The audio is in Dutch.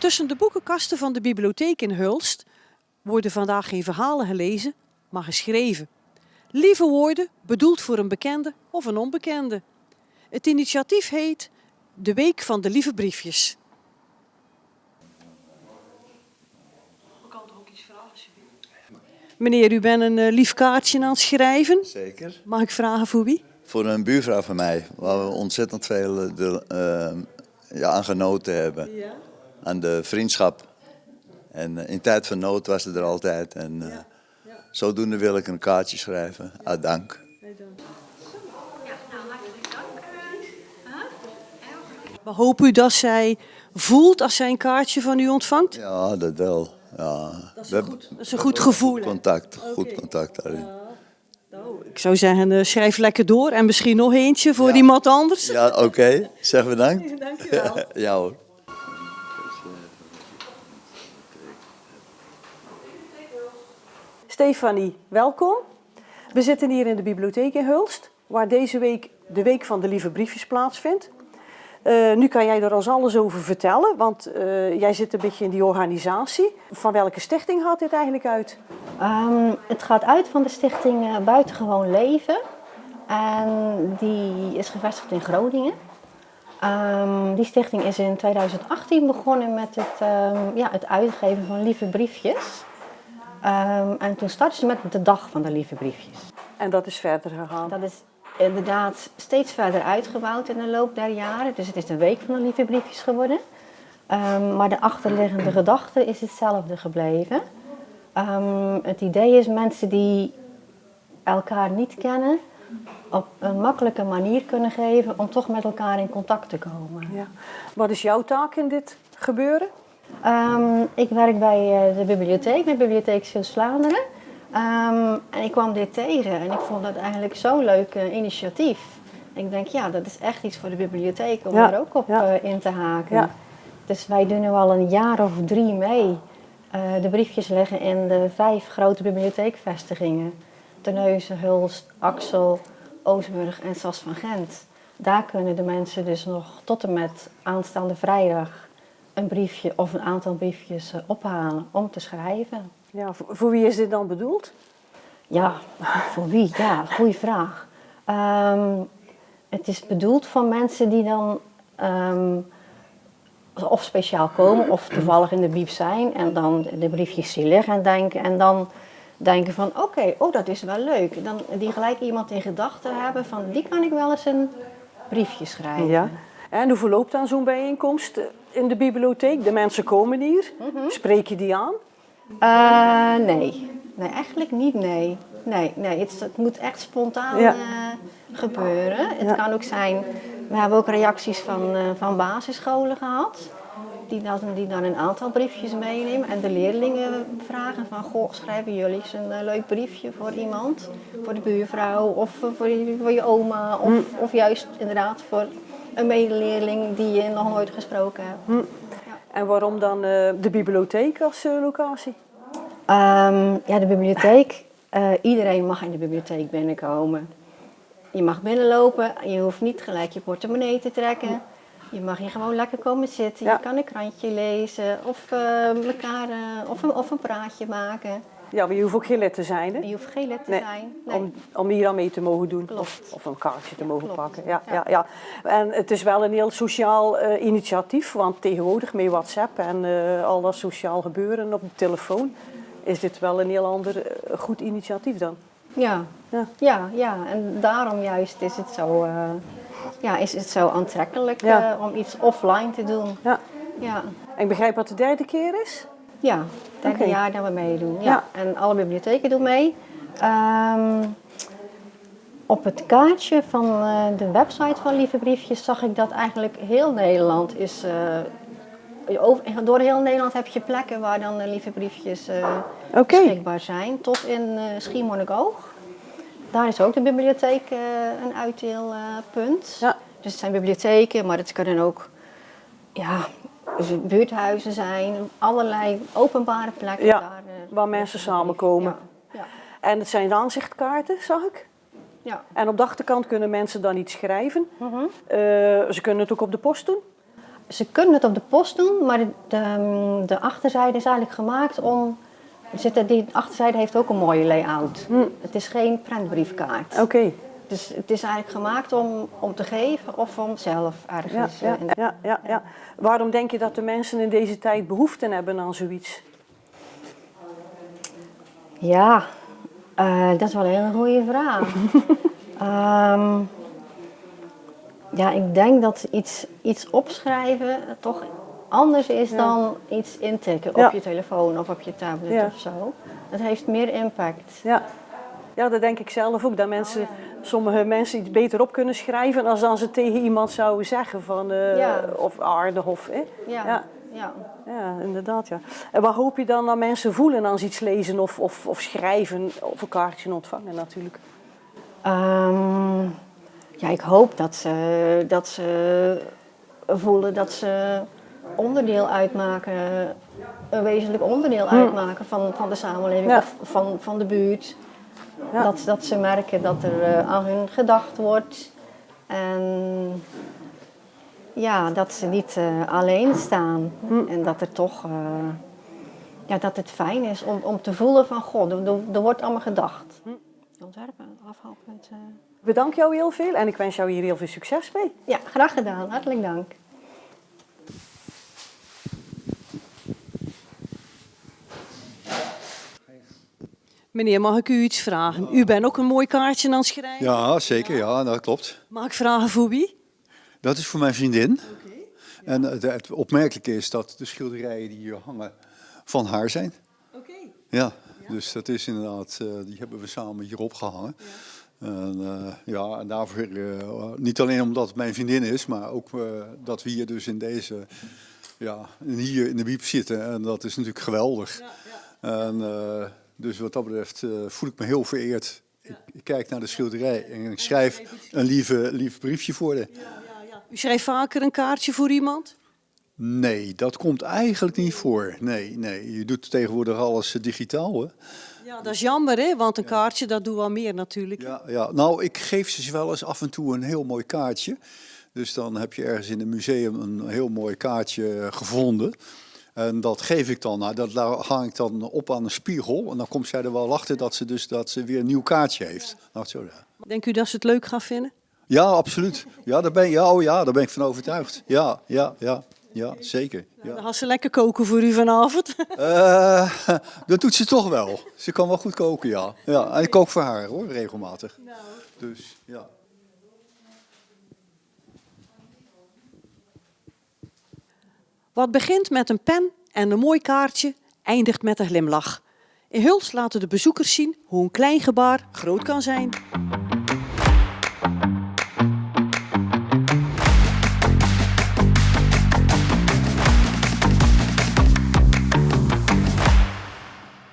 Tussen de boekenkasten van de bibliotheek in Hulst worden vandaag geen verhalen gelezen, maar geschreven. Lieve woorden, bedoeld voor een bekende of een onbekende. Het initiatief heet De Week van de Lieve Briefjes. Ik kan toch ook iets vragen, alsjeblieft? Meneer, u bent een lief kaartje aan het schrijven. Zeker. Mag ik vragen voor wie? Voor een buurvrouw van mij, waar we ontzettend veel aan genoten hebben. Ja. Aan de vriendschap. En in tijd van nood was ze er altijd. En zodoende wil ik een kaartje schrijven. Dank. Maar hoopt u dat zij voelt als zij een kaartje van u ontvangt? Ja, dat wel. Ja. Dat is een goed gevoel. Hè? Contact, Oké. goed contact daarin. Nou, ik zou zeggen, schrijf lekker door en misschien nog eentje voor iemand anders. Ja, oké. Zeg bedankt. Dank u wel. Ja hoor. Stefanie, welkom. We zitten hier in de bibliotheek in Hulst, waar deze week de Week van de Lieve Briefjes plaatsvindt. Nu kan jij er ons alles over vertellen, want jij zit een beetje in die organisatie. Van welke stichting gaat dit eigenlijk uit? Het gaat uit van de stichting Buitengewoon Leven. En die is gevestigd in Groningen. Die stichting is in 2018 begonnen met het uitgeven van lieve briefjes. En toen startten ze met de dag van de lieve briefjes. En dat is verder gegaan. Dat is inderdaad steeds verder uitgebouwd in de loop der jaren. Dus het is de week van de lieve briefjes geworden. Maar de achterliggende gedachte is hetzelfde gebleven. Het idee is mensen die elkaar niet kennen op een makkelijke manier kunnen geven om toch met elkaar in contact te komen. Ja. Wat is jouw taak in dit gebeuren? Ik werk bij de bibliotheek, de Bibliotheek Zeeuws-Vlaanderen. En ik kwam dit tegen en ik vond dat eigenlijk zo'n leuk initiatief. Ik denk, ja, dat is echt iets voor de bibliotheek om er ook op in te haken. Ja. Dus wij doen nu al een jaar of 3 mee. De briefjes leggen in de 5 grote bibliotheekvestigingen. Terneuzen, Hulst, Axel, Oostburg en Sas van Gent. Daar kunnen de mensen dus nog tot en met aanstaande vrijdag een briefje of een aantal briefjes ophalen om te schrijven. Ja, voor wie is dit dan bedoeld? Ja, voor wie? Ja, goede vraag. Het is bedoeld voor mensen die dan of speciaal komen of toevallig in de bieb zijn en dan de briefjes zien liggen en dan denken van oké, dat is wel leuk. Dan die gelijk iemand in gedachten hebben van die kan ik wel eens een briefje schrijven. Ja. En hoe verloopt dan zo'n bijeenkomst in de bibliotheek? De mensen komen hier. Spreek je die aan? Nee, eigenlijk niet, nee. Het moet echt spontaan gebeuren. Het kan ook zijn, we hebben ook reacties van basisscholen gehad. Die dan een aantal briefjes meenemen en de leerlingen vragen van goh, schrijven jullie eens een leuk briefje voor iemand? Voor de buurvrouw of voor je oma of juist inderdaad voor een medeleerling die je nog nooit gesproken hebt. Ja. En waarom dan de bibliotheek als locatie? De bibliotheek. Iedereen mag in de bibliotheek binnenkomen. Je mag binnenlopen, je hoeft niet gelijk je portemonnee te trekken. Je mag hier gewoon lekker komen zitten. Je kan een krantje lezen of een praatje maken. Ja, maar je hoeft ook geen lid te zijn, hè? Je hoeft geen lid te zijn. Nee. Om hier aan mee te mogen doen. Of een kaartje te mogen pakken. Ja. En het is wel een heel sociaal initiatief, want tegenwoordig met WhatsApp en al dat sociaal gebeuren op de telefoon, is dit wel een heel ander goed initiatief dan. Ja. En daarom juist is het zo aantrekkelijk om iets offline te doen. Ja. En ik begrijp wat de 3e keer is? Ja, het 3e jaar dat we meedoen. Ja. En alle bibliotheken doen mee. Op het kaartje van de website van Lieve Briefjes zag ik dat eigenlijk heel Nederland is. Door heel Nederland heb je plekken waar dan lieve briefjes beschikbaar zijn. Tot in Schiermonnikoog. Daar is ook de bibliotheek een uitdeelpunt. Dus het zijn bibliotheken, maar het kunnen ook buurthuizen zijn. Allerlei openbare plekken. Waar mensen samenkomen. Ja. En het zijn aanzichtkaarten, zag ik. Ja. En op de achterkant kunnen mensen dan iets schrijven. Ze kunnen het ook op de post doen. ze kunnen het op de post doen, maar de achterzijde is eigenlijk gemaakt om... Die achterzijde heeft ook een mooie layout. Het is geen prentbriefkaart. Oké. Dus het is eigenlijk gemaakt om te geven of om zelf ergens... Ja. Waarom denk je dat de mensen in deze tijd behoefte hebben aan zoiets? Ja, dat is wel een hele goede vraag. Ja, ik denk dat iets opschrijven toch anders is dan iets intikken op je telefoon of op je tablet of zo. Het heeft meer impact. Ja, dat denk ik zelf ook. Dat sommige mensen iets beter op kunnen schrijven als dan ze tegen iemand zouden zeggen van of aardig of... Ja, inderdaad. Ja. En wat hoop je dan dat mensen voelen als ze iets lezen of schrijven of een kaartje ontvangen natuurlijk? Ja, ik hoop dat ze voelen dat ze onderdeel uitmaken, een wezenlijk onderdeel uitmaken van de samenleving of van de buurt. Ja. Dat ze merken dat er aan hun gedacht wordt en ja, dat ze niet alleen staan en dat er toch dat het fijn is om te voelen van God, er wordt allemaal gedacht. Ontwerpen, afhaalpunt. Bedank jou heel veel en ik wens jou hier heel veel succes mee. Ja, graag gedaan. Hartelijk dank. Meneer, mag ik u iets vragen? U bent ook een mooi kaartje aan het schrijven? Ja, zeker. Ja, dat klopt. Mag ik vragen voor wie? Dat is voor mijn vriendin. Okay. En het opmerkelijke is dat de schilderijen die hier hangen van haar zijn. Oké. Ja, dus dat is inderdaad, die hebben we samen hier opgehangen. Ja. En daarvoor, niet alleen omdat het mijn vriendin is, maar ook dat we hier dus in deze, hier in de biep zitten. En dat is natuurlijk geweldig. En, dus wat dat betreft voel ik me heel vereerd. Ik kijk naar de schilderij en ik schrijf een lief briefje voor haar. U schrijft vaker een kaartje voor iemand? Nee, dat komt eigenlijk niet voor. Nee. Je doet tegenwoordig alles digitaal, hè? Ja, dat is jammer, hè? Want een kaartje, dat doet wel meer natuurlijk. Ja. Nou, ik geef ze wel eens af en toe een heel mooi kaartje. Dus dan heb je ergens in een museum een heel mooi kaartje gevonden. En dat geef ik dan. Nou, dat hang ik dan op aan een spiegel. En dan komt zij er wel achter dat ze weer een nieuw kaartje heeft. Nou, zo, ja. Denkt u dat ze het leuk gaan vinden? Ja, absoluut. Ja, daar ben ik van overtuigd. Ja, zeker. Ja. Dan gaat ze lekker koken voor u vanavond. Dat doet ze toch wel. Ze kan wel goed koken, ja. En ik kook voor haar, hoor, regelmatig. Dus, ja. Wat begint met een pen en een mooi kaartje, eindigt met een glimlach. In Hulst laten de bezoekers zien hoe een klein gebaar groot kan zijn.